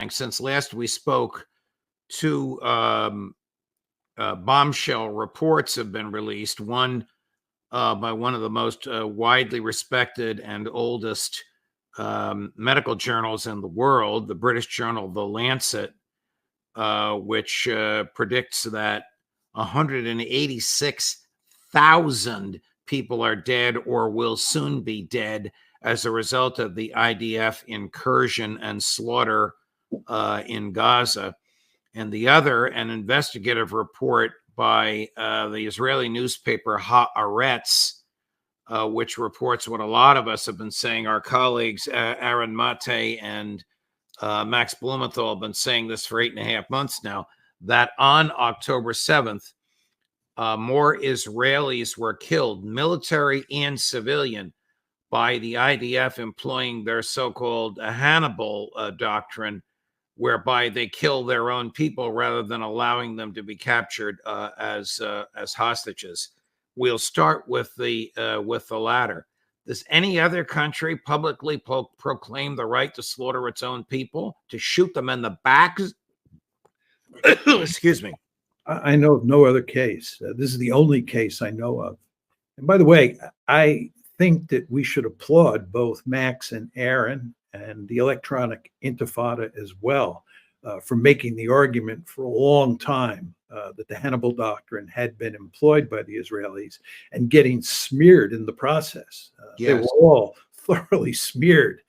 since last we spoke, two bombshell reports have been released. One by one of the most widely respected and oldest medical journals in the world, the British journal The Lancet, which predicts that 186,000 people are dead or will soon be dead as a result of the IDF incursion and slaughter in Gaza. And the other, an investigative report by the Israeli newspaper Haaretz, which reports what a lot of us have been saying. Our colleagues, Aaron Mate and Max Blumenthal, have been saying this for 8.5 months now, that on October 7th, more Israelis were killed, military and civilian, by the IDF employing their so-called Hannibal doctrine, whereby they kill their own people rather than allowing them to be captured as hostages. We'll start with the latter. Does any other country publicly proclaim the right to slaughter its own people, to shoot them in the back? Excuse me. I know of no other case. This is the only case I know of. And by the way, I think that we should applaud both Max and Aaron and the Electronic Intifada as well for making the argument for a long time that the Hannibal doctrine had been employed by the Israelis and getting smeared in the process. Yes. They were all thoroughly smeared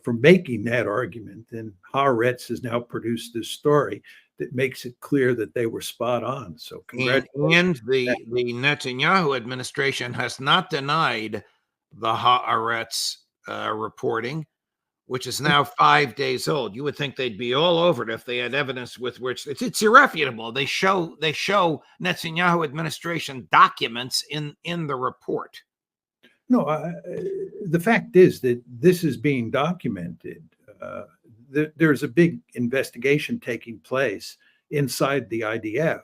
for making that argument. And Haaretz has now produced this story that makes it clear that they were spot on. So congratulations. And the Netanyahu administration has not denied the Haaretz reporting, which is now 5 days old. You would think they'd be all over it if they had evidence with which it's irrefutable. They show Netanyahu administration documents in the report. No, the fact is that this is being documented. There's a big investigation taking place inside the IDF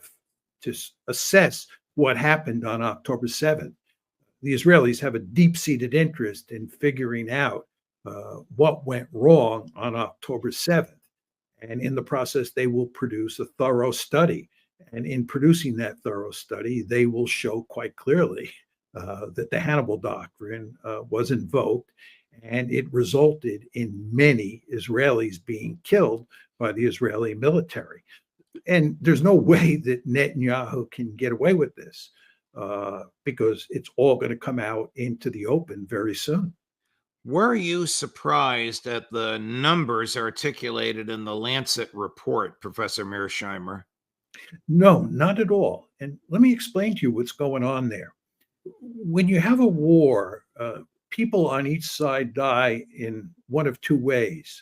to assess what happened on October 7th. The Israelis have a deep-seated interest in figuring out what went wrong on October 7th. And in the process, they will produce a thorough study. And in producing that thorough study, they will show quite clearly that the Hannibal doctrine was invoked, and it resulted in many Israelis being killed by the Israeli military. And there's no way that Netanyahu can get away with this because it's all going to come out into the open very soon. Were you surprised at the numbers articulated in the Lancet report, Professor Mearshhiemer? No, not at all. And let me explain to you what's going on there. When you have a war, people on each side die in one of two ways.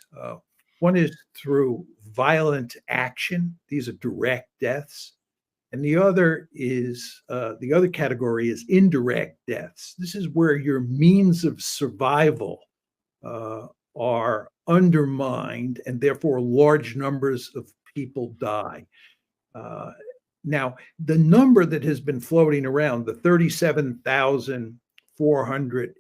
One is through violent action. These are direct deaths. And the other category is indirect deaths. This is where your means of survival are undermined, and therefore large numbers of people die. Now, the number that has been floating around, the 37,400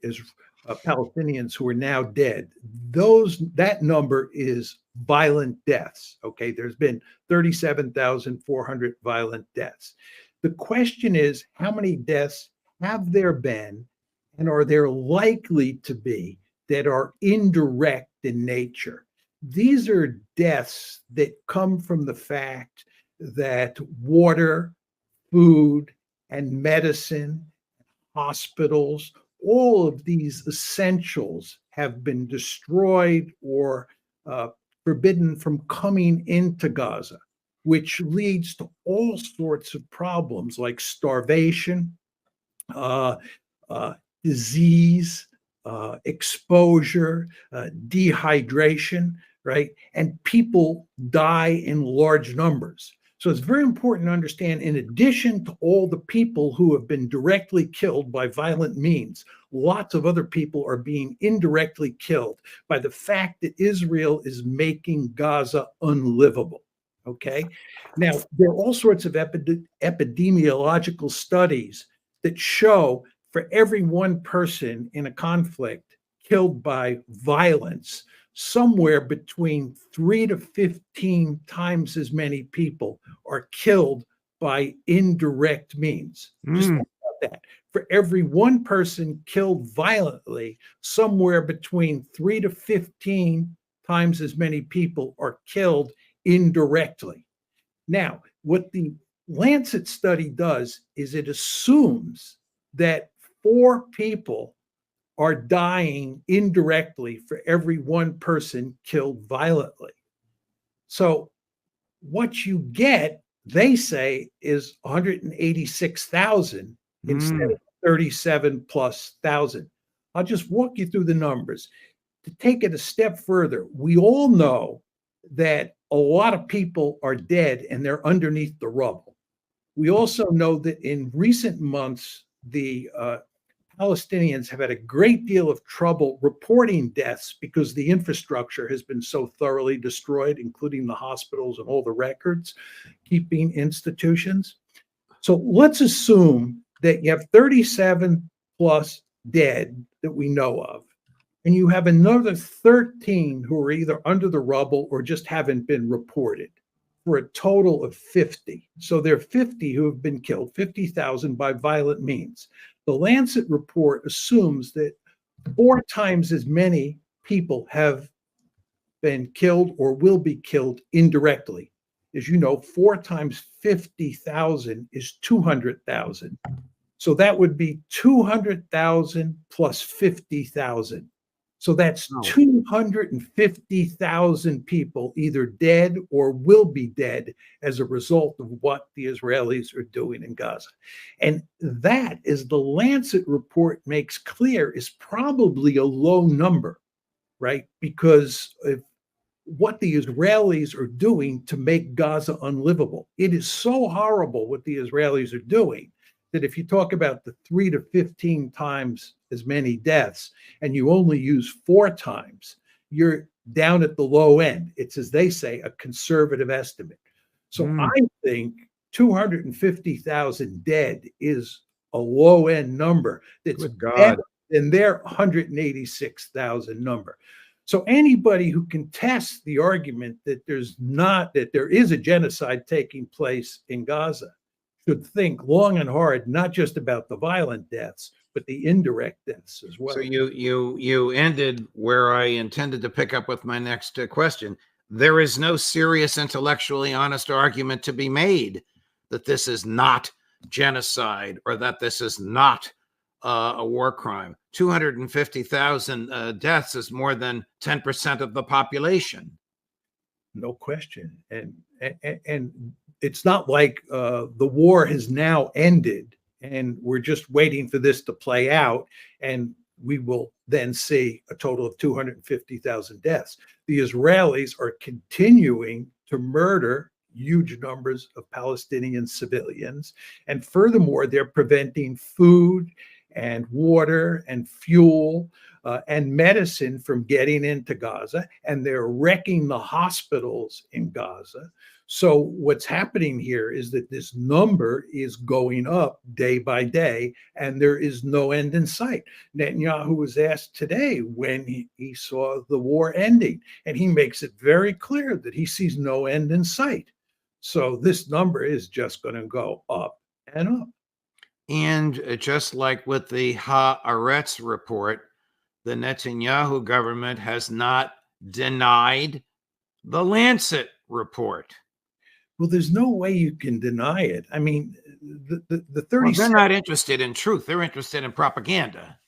Palestinians who are now dead, that number is violent deaths. Okay, there's been 37,400 violent deaths. The question is, how many deaths have there been, and are there likely to be, that are indirect in nature? These are deaths that come from the fact that water, food, and medicine, hospitals, all of these essentials have been destroyed or forbidden from coming into Gaza, which leads to all sorts of problems like starvation, disease, exposure, dehydration, right? And people die in large numbers. So it's very important to understand, in addition to all the people who have been directly killed by violent means, lots of other people are being indirectly killed by the fact that Israel is making Gaza unlivable. Okay. Now, there are all sorts of epidemiological studies that show for every one person in a conflict killed by violence, somewhere between 3 to 15 times as many people are killed by indirect means. Just Mm. think about that. For every one person killed violently, somewhere between 3 to 15 times as many people are killed indirectly. Now, what the Lancet study does is it assumes that 4 people are dying indirectly for every one person killed violently. So what you get, they say, is 186,000 instead Mm. of 37 plus thousand. I'll just walk you through the numbers. To take it a step further, we all know that a lot of people are dead and they're underneath the rubble. We also know that in recent months, the Palestinians have had a great deal of trouble reporting deaths because the infrastructure has been so thoroughly destroyed, including the hospitals and all the records keeping institutions. So let's assume that you have 37 plus dead that we know of, and you have another 13 who are either under the rubble or just haven't been reported, for a total of 50. So there are 50 who have been killed, 50,000 by violent means. The Lancet report assumes that 4 times as many people have been killed or will be killed indirectly. As you know, 4 times 50,000 is 200,000. So that would be 200,000 plus 50,000. So that's 250,000 people either dead or will be dead as a result of what the Israelis are doing in Gaza. And that, as the Lancet report makes clear, is probably a low number, right? Because if what the Israelis are doing to make Gaza unlivable. It is so horrible what the Israelis are doing that if you talk about the 3 to 15 times as many deaths and you only use 4 times, you're down at the low end. It's, as they say, a conservative estimate. So I think 250,000 dead is a low end number that's better than their 186,000 number. So anybody who contests the argument that there is a genocide taking place in Gaza should think long and hard, not just about the violent deaths, but the indirect deaths as well. So you ended where I intended to pick up with my next question. There is no serious, intellectually honest argument to be made that this is not genocide or that this is not a war crime. 250,000 deaths is more than 10% of the population. No question. And it's not like the war has now ended and we're just waiting for this to play out and we will then see a total of 250,000 deaths. The Israelis are continuing to murder huge numbers of Palestinian civilians. And furthermore, they're preventing food and water and fuel and medicine from getting into Gaza, and they're wrecking the hospitals in Gaza. So what's happening here is that this number is going up day by day, and there is no end in sight. Netanyahu was asked today when he saw the war ending, and he makes it very clear that he sees no end in sight. So this number is just going to go up and up. And just like with the Haaretz report, the Netanyahu government has not denied the Lancet report. Well, there's no way you can deny it. I mean, the 30. Well, they're not interested in truth; they're interested in propaganda.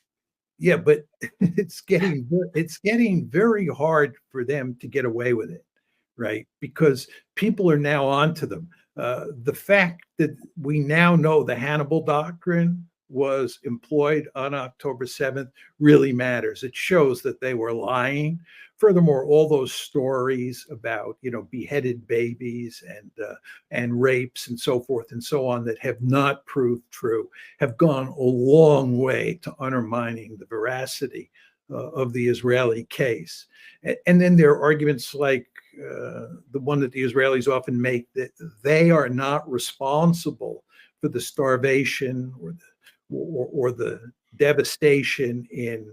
Yeah, but it's getting very hard for them to get away with it, right? Because people are now onto them. The fact that we now know the Hannibal Doctrine was employed on October 7th really matters. It shows that they were lying. Furthermore, all those stories about, beheaded babies and rapes and so forth and so on that have not proved true have gone a long way to undermining the veracity of the Israeli case. And then there are arguments like the one that the Israelis often make, that they are not responsible for the starvation or the devastation in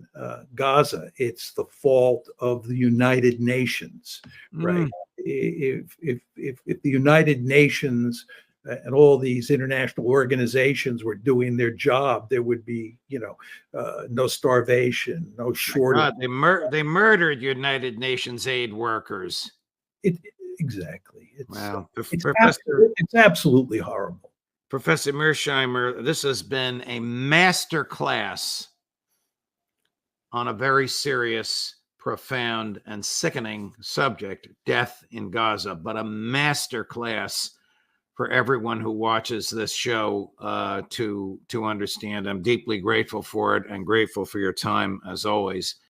Gaza, it's the fault of the United Nations, right? Mm. If the United Nations and all these international organizations were doing their job, there would be, no starvation, no shortage. God, they murdered United Nations aid workers. It, exactly. Wow. It's Professor it's absolutely horrible. Professor Mearshhiemer, this has been a master class on a very serious, profound, and sickening subject, death in Gaza, but a master class for everyone who watches this show to understand. I'm deeply grateful for it and grateful for your time as always.